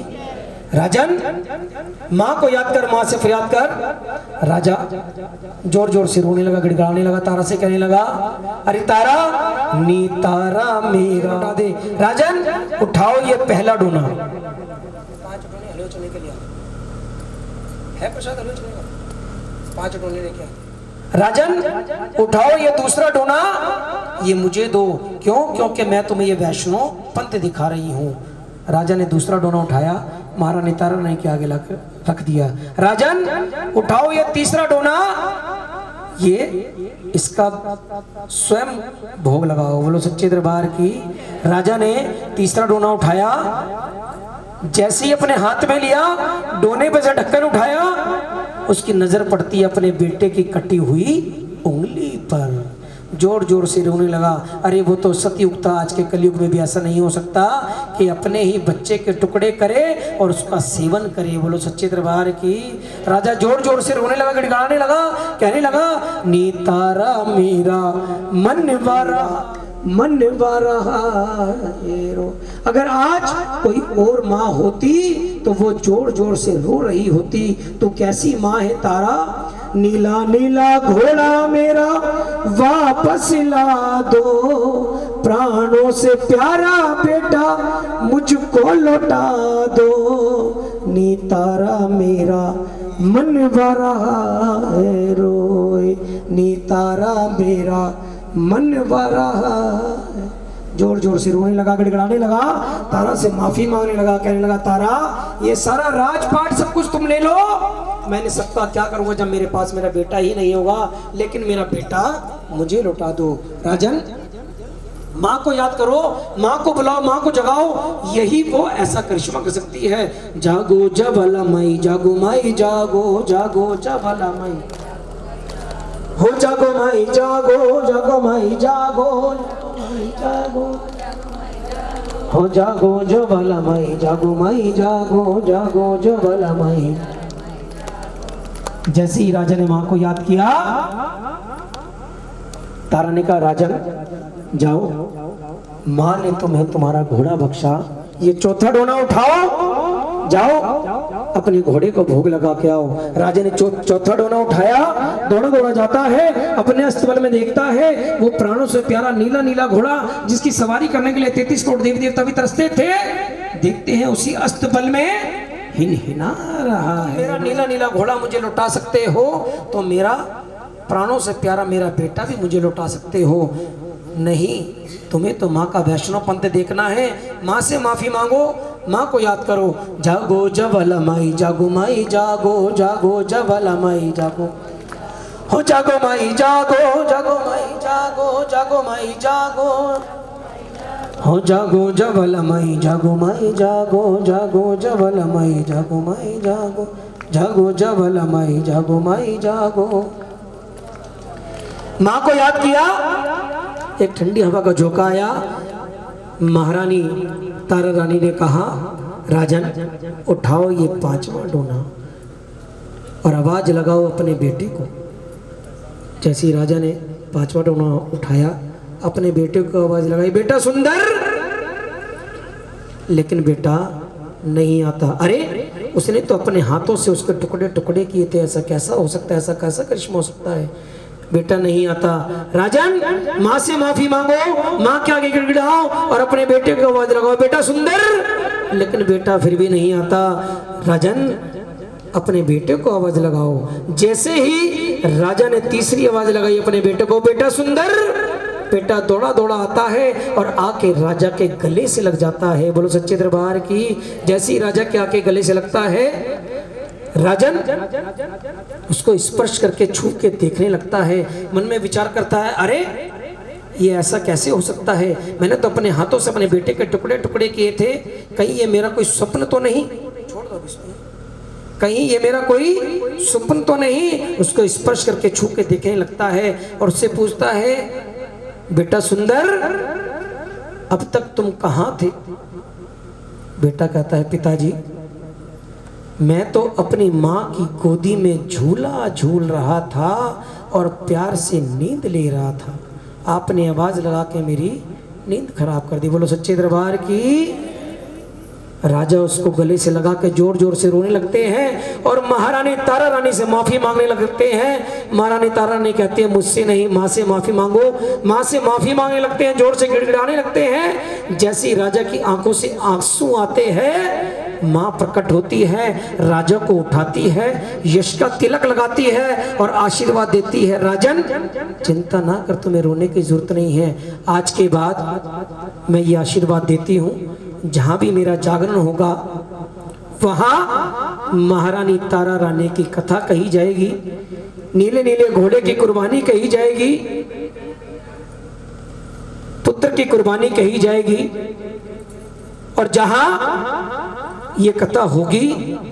Speaker 1: राजन माँ को याद कर, माँ से फरियाद कर। राजा जोर जोर से रोने लगा, गिड़गिड़ाने लगा, तारा से कहने लगा, अरे तारा, नी तारा मेरा उठा दे। राजन उठाओ ये पहला डोना। 5 डोने हलवे चने के लिए है प्रसाद, हलवे चने का 5 डोने लेके आ। राजन उठाओ ये दूसरा डोना, ये मुझे दो। क्यों? क्योंकि मैं तुम्हें ये वैष्णो पंथ दिखा रही हूँ। राजा ने दूसरा डोना उठाया, महारानी तारा रानी के आगे रख दिया। राजन उठाओ ये तीसरा डोना, ये इसका स्वयं भोग लगाओ। बोलो सच्चे दरबार की। राजा ने तीसरा डोना उठाया, जैसे ही अपने हाथ में लिया, डोने पे से ढक्कन उठाया, उसकी नजर पड़ती है अपने बेटे की कटी हुई उंगली पर। जोर जोर से रोने लगा। अरे वो तो सतयुग था, आज के कलयुग में भी ऐसा नहीं हो सकता कि अपने ही बच्चे के टुकड़े करे और उसका सेवन करे। बोलो सच्चे दरबार की। राजा जोर जोर से रोने लगा, गिड़गिड़ाने लगा, कहने लगा, नी तारा मेरा मन वारा रो। अगर आज कोई और माँ होती तो वो जोर जोर से रो रही होती। तू कैसी माँ है तारा? नीला नीला घोड़ा मेरा वापस ला दो, प्राणों से प्यारा बेटा मुझको लौटा दो। नी तारा मेरा मन भरा है रोए, नी तारा मेरा मन भरा है। जोर जोर से रोने लगा, गिड़गिड़ाने लगा, तारा से माफी मांगने लगा, कहने लगा, तारा ये सारा राजपाट सब कुछ तुम ले लो, मैंने सबका क्या करूंगा जब मेरे पास मेरा बेटा ही नहीं होगा, लेकिन मेरा बेटा मुझे लौटा दो। राजन माँ को याद करो, माँ को बुलाओ, माँ को जगाओ, यही वो ऐसा करिश्मा कर सकती है। जागो जबला माई, जागो माई जागो, जागो जबला माई, हो जागो माई जागो, जागो माई जागो, जागो हो जागो जबला माई, जागो माई जागो, जागो जबला माई। जैसे ही राजा ने माँ को याद किया, तारा ने कहा, राजन जाओ, माँ ने तुम्हें तुम्हारा घोड़ा बख्शा, ये चौथा डोना उठाओ, जाओ अपने घोड़े को भोग लगा के आओ। राजा ने चौथा डोना उठाया, दौड़ा दौड़ा जाता है, अपने अस्तबल में देखता है वो प्राणों से प्यारा नीला नीला घोड़ा जिसकी सवारी करने के लिए 33 करोड़ देवी देवता भी तरसते थे, देखते हैं उसी अस्तबल में हिनहिना रहा है। मेरा नीला नीला घोड़ा मुझे लौटा सकते हो तो मेरा प्राणों से प्यारा मेरा बेटा भी मुझे लौटा सकते हो। नहीं, तुम्हें तो माँ का वैष्णव पंथ देखना है। माँ से माफी मांगो, माँ को याद करो। जागो जबला माई, जागो माई जागो, जागो जबला माई जागो, हो जागो माई जागो, जागो माई जागो, जागो माई जागो, हो जागो जबला माई, जागो माई जागो, जागो जबला माई, जागो माई जागो, जागो जबला माई, जागो माई जागो। माँ को याद किया, एक ठंडी हवा का झोंका आया। महारानी तारा रानी ने कहा, राजन उठाओ ये 5वां डोना और आवाज लगाओ अपने बेटे को। जैसे ही राजा ने 5वां डोना उठाया, अपने बेटे को आवाज लगाई, बेटा सुंदर, लेकिन बेटा नहीं आता। अरे उसने तो अपने हाथों से उसके टुकड़े टुकड़े किए थे, ऐसा कैसा हो सकता है, ऐसा कैसा करिश्मा हो सकता है? बेटा नहीं आता। राजन माँ से माफी मांगो, माँ के आगे गिड़गिड़ाओ और अपने बेटे को आवाज लगाओ, बेटा सुंदर, लेकिन बेटा फिर भी नहीं आता। राजन अपने बेटे को आवाज लगाओ। जैसे ही राजा ने तीसरी आवाज लगाई अपने बेटे को, बेटा सुंदर, बेटा दौड़ा दौड़ा आता है और आके राजा के गले से लग जाता है। बोलो सच्चे दरबार की। जैसे ही राजा के आके गले से लगता है, राजन उसको स्पर्श करके छू के देखने लगता है। मन में विचार करता है, अरे ये ऐसा कैसे हो सकता है? मैंने तो अपने हाथों से अपने बेटे के टुकड़े टुकड़े किए थे, कहीं ये मेरा कोई स्वप्न तो नहीं? छोड़ दो इसको, कहीं ये मेरा कोई स्वप्न तो नहीं? उसको स्पर्श करके छू के देखने लगता है और उससे पूछता है, बेटा सुंदर, अब तक तुम कहाँ थे? बेटा कहता है, पिताजी मैं तो अपनी माँ की गोदी में झूला झूल रहा था और प्यार से नींद ले रहा था, आपने आवाज लगा के मेरी नींद खराब कर दी। बोलो सच्चे दरबार की। राजा उसको गले से लगा के जोर जोर से रोने लगते हैं और महारानी तारा रानी से माफी मांगने लगते हैं। महारानी तारा रानी कहती है मुझसे नहीं, माँ से माफी मांगो। माँ से माफी मांगने लगते हैं, जोर से गिड़गिड़ाने लगते हैं। जैसे ही राजा की आंखों से आंसू आते हैं, माँ प्रकट होती है, राजा को उठाती है, यश का तिलक लगाती है और आशीर्वाद देती है। राजन चिंता ना कर, तुम्हें रोने की जरूरत नहीं है। आज के बाद मैं ये आशीर्वाद देती हूँ, जहां भी मेरा जागरण होगा वहां महारानी तारा रानी की कथा कही जाएगी, नीले नीले घोड़े की कुर्बानी कही जाएगी, पुत्र की कुर्बानी कही जाएगी। और जहां ये कथा होगी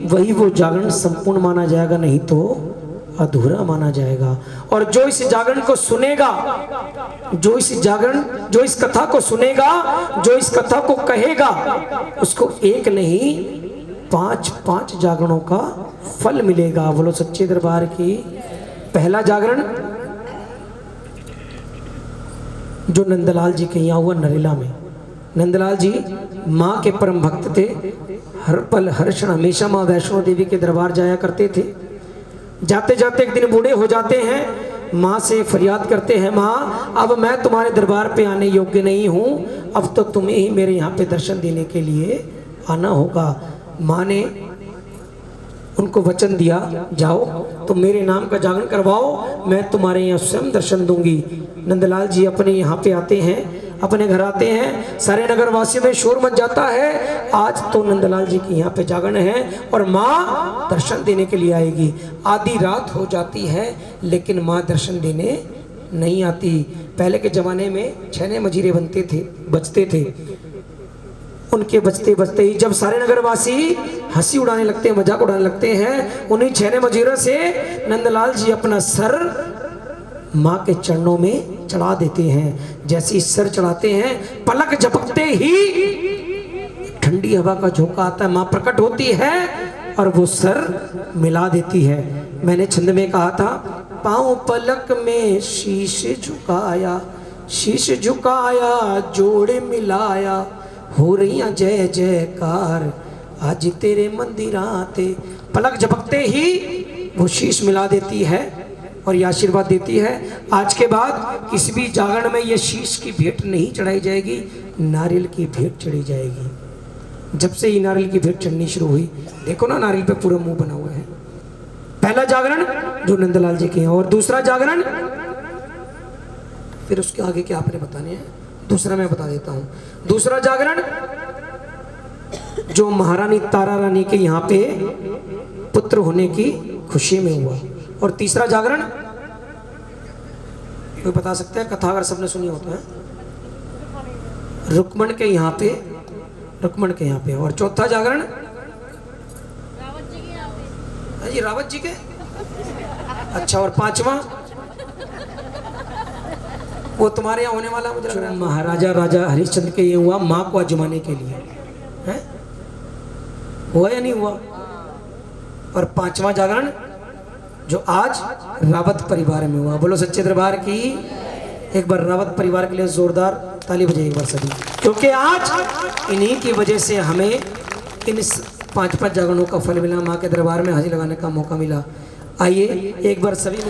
Speaker 1: वही वो जागरण संपूर्ण माना जाएगा, नहीं तो अधूरा माना जाएगा। और जो इस जागरण को सुनेगा, जो इस कथा को सुनेगा, जो इस कथा को कहेगा, उसको एक नहीं 5 जागरणों का फल मिलेगा। बोलो सच्चे दरबार की। पहला जागरण जो नंदलाल जी के यहाँ हुआ नरेला में। नंदलाल जी माँ के परम भक्त थे, हर पल हर क्षण हमेशा माँ वैष्णो देवी के दरबार जाया करते थे। जाते जाते एक दिन बूढ़े हो जाते हैं, माँ से फरियाद करते हैं, माँ अब मैं तुम्हारे दरबार पे आने योग्य नहीं हूँ, अब तो तुम्हें ही मेरे यहाँ पे दर्शन देने के लिए आना होगा। माँ ने उनको वचन दिया, जाओ तुम मेरे नाम का जागरण करवाओ, मैं तुम्हारे यहाँ स्वयं दर्शन दूंगी। नंदलाल जी अपने यहाँ पे आते हैं, अपने घर आते हैं, सारे नगर वासियों में शोर मच जाता है, आज तो नंदलाल जी के यहाँ पे जागरण है और माँ दर्शन देने के लिए आएगी। आधी रात हो जाती है लेकिन माँ दर्शन देने नहीं आती। पहले के जमाने में छेने मजीरे बजते थे। उनके बजते बजते ही जब सारे नगरवासी हंसी उड़ाने लगते हैं, मजाक उड़ाने लगते हैं, उन्हीं छेने मजीरों से नंदलाल जी अपना सर माँ के चरणों में चढ़ा देते हैं। जैसे ही सर चढ़ाते हैं, पलक झपकते ही ठंडी हवा का झोंका आता है, माँ प्रकट होती है और वो सर मिला देती है। मैंने छंद में कहा था, पांव पलक में शीश झुकाया, शीश झुकाया जोड़े मिलाया, हो रही जय जयकार आज तेरे मंदिराते। पलक झपकते ही वो शीश मिला देती है और ये आशीर्वाद देती है, आज के बाद किसी भी जागरण में ये शीश की भेंट नहीं चढ़ाई जाएगी, नारियल की भेंट चढ़ी जाएगी। जब से ये नारियल की भेंट चढ़नी शुरू हुई, देखो ना नारियल पे पूरा मुंह बना हुआ है। पहला जागरण जो नंदलाल जी के हैं। और दूसरा जागरण फिर उसके आगे क्या आपने बताने हैं, दूसरा मैं बता देता हूँ। दूसरा जागरण जो महारानी तारा रानी के यहाँ पे पुत्र होने की खुशी में हुआ। और तीसरा जागरण कोई बता सकता है, कथा अगर सबने सुनी हो तो है, रुक्मण के यहाँ पे। और चौथा जागरण जी रावत जी के। अच्छा, और पांचवा वो तुम्हारे यहाँ होने वाला मुझे लग रहा है महाराजा राजा हरिश्चंद्र के ये हुआ, माँ को आजमाने के लिए है, हुआ या नहीं हुआ। और पांचवा जागरण जो आज रावत परिवार में हुआ। बोलो सच्चे दरबार की। एक बार रावत परिवार के लिए जोरदार ताली बजाइए एक बार सभी, क्योंकि आज इन्हीं की वजह से हमें इन 5 जागरणों का फल मिला, माँ के दरबार में हाजिर लगाने का मौका मिला। आइए एक बार सभी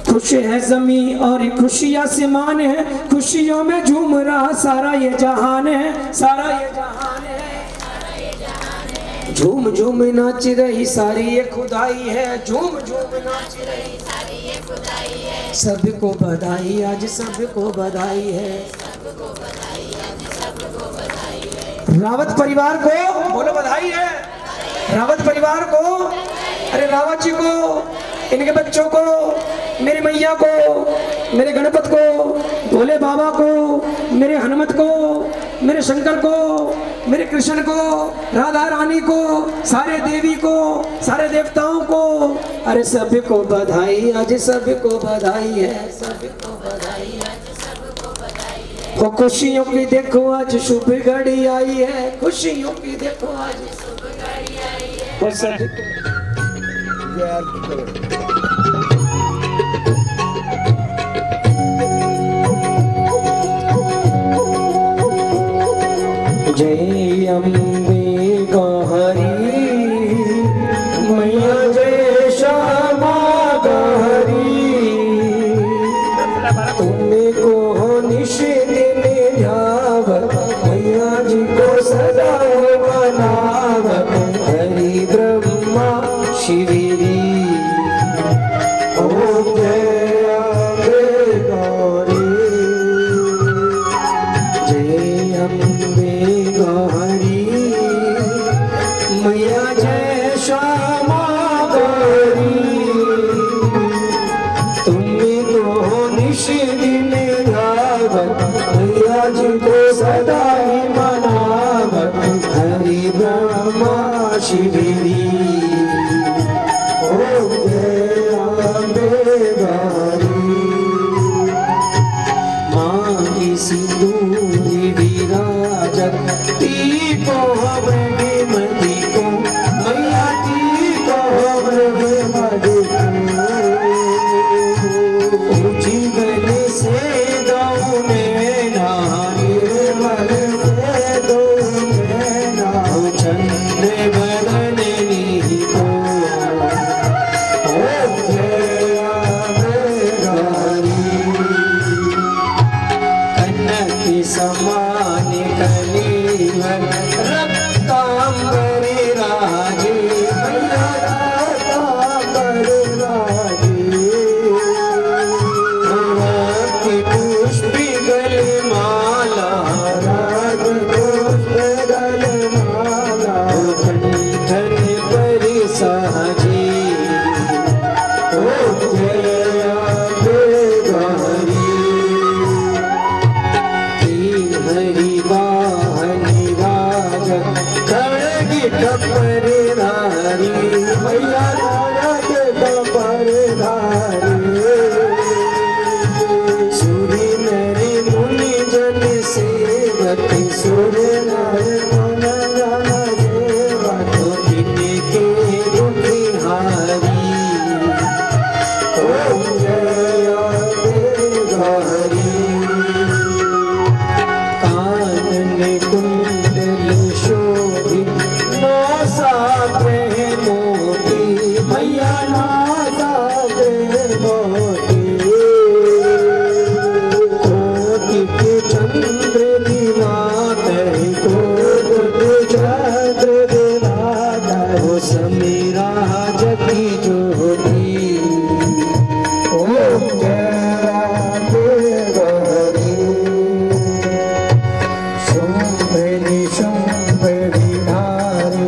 Speaker 1: खुश है जमी और खुशियाँ सिमान है, खुशियों में झूम रहा सारा ये जहान है, सारा ये जहान है। झूम झूम नाच रही सारी ये खुदाई है, झूम झूम नाच रही सारी ये खुदाई है। सबको बधाई आज सबको बधाई है, सबको बधाई आज सबको बधाई है। रावत परिवार को बोलो बधाई है, रावत परिवार को, अरे रावत जी को, इनके बच्चों को, मेरी मैया को, मेरे गणपत को, भोले बाबा को, मेरे हनुमत को, मेरे शंकर को, मेरे कृष्ण को, राधा रानी को, सारे देवी को, सारे देवताओं को, अरे सबको बधाई आज सबको बधाई है, सबको बधाई आज सबको बधाई है। खुशियों की देखो आज शुभ घड़ी आई है, खुशियों की देखो आज शुभ घड़ी आई है। और सबको जय अम्बे गौहरी मैया जय श्यामा गौहरी तुम्हें को निश दिन ध्यावत मैया जी को सदा मनावत हरि ब्रह्मा शिवेरी ओम जय अम्बे गौरी जय अम्बे गौरी मैया जय श्यामा गौरी तुम्हें तो निश दिन ध्यावत मैया जी को सदा ही मनावत हरि ब्रह्मा शिवेरी ओम जय अम्बे गौरी मांगी सिंदूरी विराजत दीपो मृगमती को मैया दीपो मृगमती को ऊंची गली से दो नैना निर्मल से दो नैना चंद्र बदननी को ओम जय अम्बे गौरी कनक समान कलीवर रक्तांबरी राजे मैया रक्तांबरी राजे रक्ति पुष्पी गले माला राग पुष्प गले माला कंठन परि साजे ओम जय अम्बे गौरी हरि वाहनि राज खड़गी कपर धारी मैया राज कपर धारी सूर्य नर मुनि जन सेवक सूर्य नर मुनि जन सेवक जिनके दुखिहारी ओम जय अम्बे गौरी कानन कुंडल शोभित नौ साते मोती मैया नौ साते मोती कोटिक चंद्र दिवात कोटिक चंद्र दिवात हो समीरा जगी ज्योति ओम जय अम्बे गौरी शुंभ निशुंभ विधारी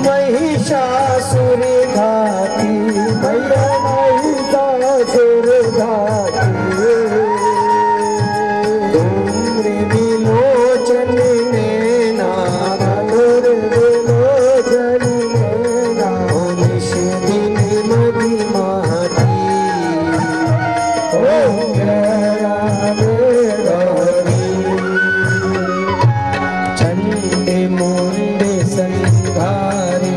Speaker 1: महिषासुर घाती मैया महिषासुर घाती धूम्र विलोचन नैना मधुर विलोचन नैना निश दिन मधि महती ओम जय अम्बे गौरी चंड मुंड संघारे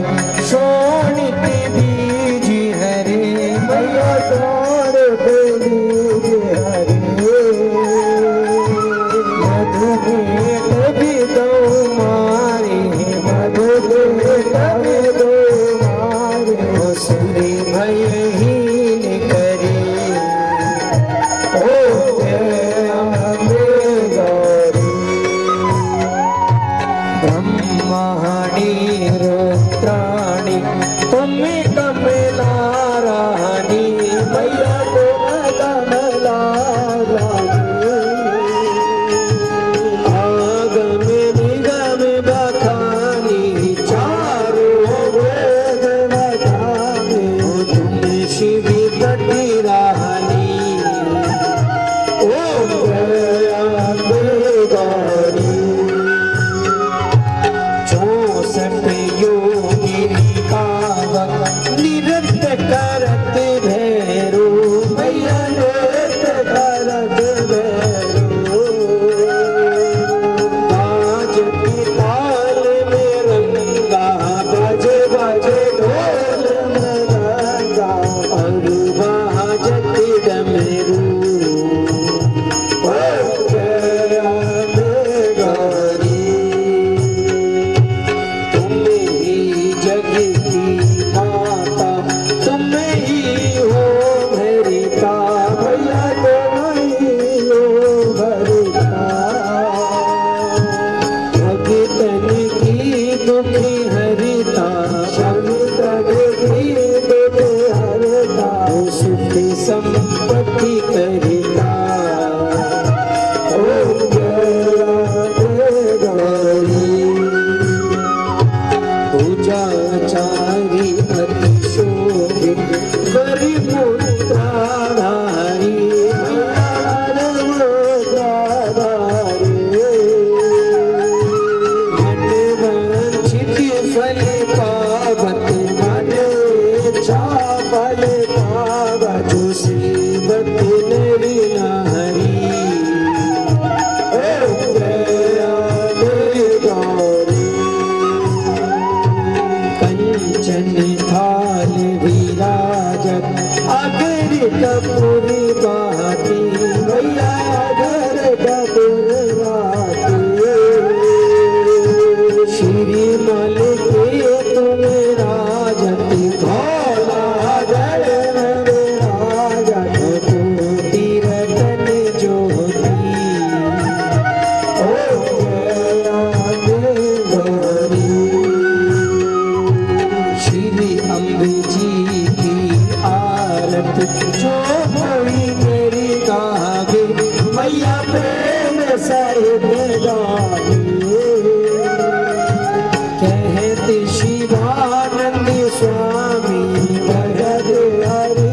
Speaker 1: शोणित बीज हरे मैया शोणित बीज हरे मधु कभी दो मारे मधु कभी दो मारे सुरी भयहीन करे ओम जय अम्बे गौरी ब्रह्माणी रुद्राणी तुम्हें कमला रानी मैया तुम्हें कमला रानी आगम निगम बखानी चारों वेद बखानी तुम शिव तटी रानी ओम जय अम्बे गौरी 64 योगिनी कावक निरंतर ब्रह्मचारी अति शोभित वरपुत्राधारी मन वांछित फल पावत मन इच्छा फल पावत जो सेवक नरि नारी कंचन थाल विराजत अगर कपूरी बाती भैया अगर कपूर बाती श्रीमल के तुम राजत भोला गढ़ राजत कोटि रतन ज्योति ओ गया गौरी श्री अम्बे जी की आरत जो कोई मेरी गावे मैया प्रेम सहित गावे कहते शिवानंद स्वामी भजत हरि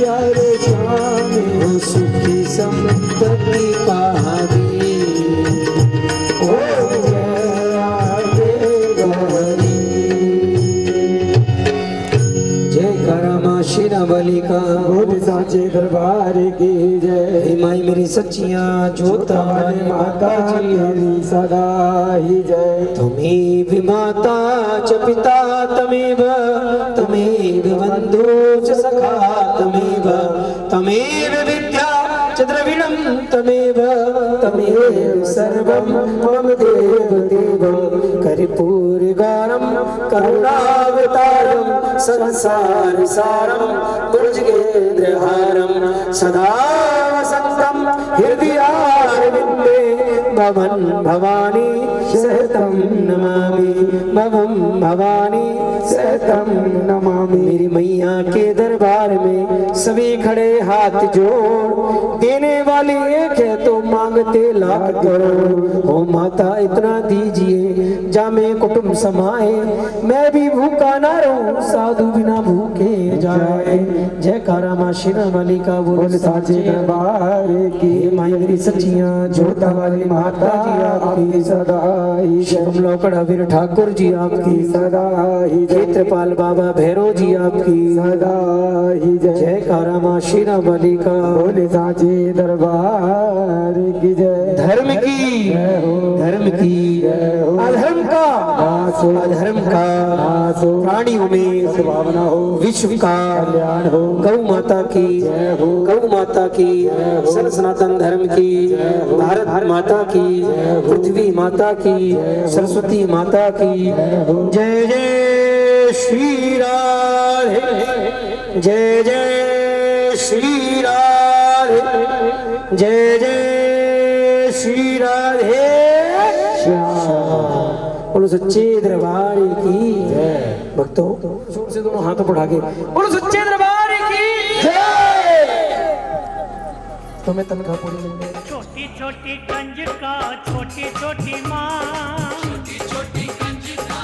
Speaker 1: हरि स्वामी हो सुखी संपत्ति पावे ओ गया गौरी जय करमा शिरा बलि का
Speaker 2: बोल साचे दरबार की जय।
Speaker 1: हे माई मेरी सच्चिया जोता
Speaker 2: हमारे माता जी हरी सदा ही जय।
Speaker 1: त्वमेव माता च पिता तमेव तमेव बन्धु च सखा तमेव तमेव विद्या च द्रविणं तमेव तमेव सर्वं मम देव देवं कर्पूरगारं करुणावतारं संसार सारं भुजगेन्द्रहारं सदा वसन्तं हृदयारविन्दे भवन भवानी सहतं नमामि भवं भवानी सहतं नमामि। मेरी मैया के दरबार में सभी खड़े हाथ जोड़ देने वाली एक है तो मांगते लाख करोड़। ओ माता इतना दीजिए जामे कुटुंब समाए मैं भी भूखा ना रहूं साधु बिना भूखे जाए। जयकारा मां शिरा वाली का बोल साचे दरबार की। माई मेरी सच्चियां जोता वाली माता जी आपकी सदा ही जय। कमलोकड़ा वीर ठाकुर जी आपकी सदा ही जय। क्षेत्रपाल बाबा भैरव जी आपकी
Speaker 2: सदा ही जय।
Speaker 1: जयकारा मां शिरा वाली का
Speaker 2: बोले साचे दरबार की जय।
Speaker 1: धर्म की धर्म की अधर्म का अधर्म का प्राणियों में
Speaker 2: भावना हो
Speaker 1: विश्व का
Speaker 2: कल्याण हो
Speaker 1: गौ माता की गौ माता की सन सनातन धर्म की भारत माता की पृथ्वी माता की सरस्वती माता की जय जय श्री राधे जय जय श्री राधे जय जय श्री राधे श्याम। बोलो सच्चे दरबार की भक्तों जोर से दोनों हाथों बढ़ा के बोलो सच्चे दरबार की जय। तुम्हें तनख्वाह पूरी मिल जाएगी।
Speaker 3: छोटी छोटी कंजका छोटी छोटी माँ छोटी छोटी कंजका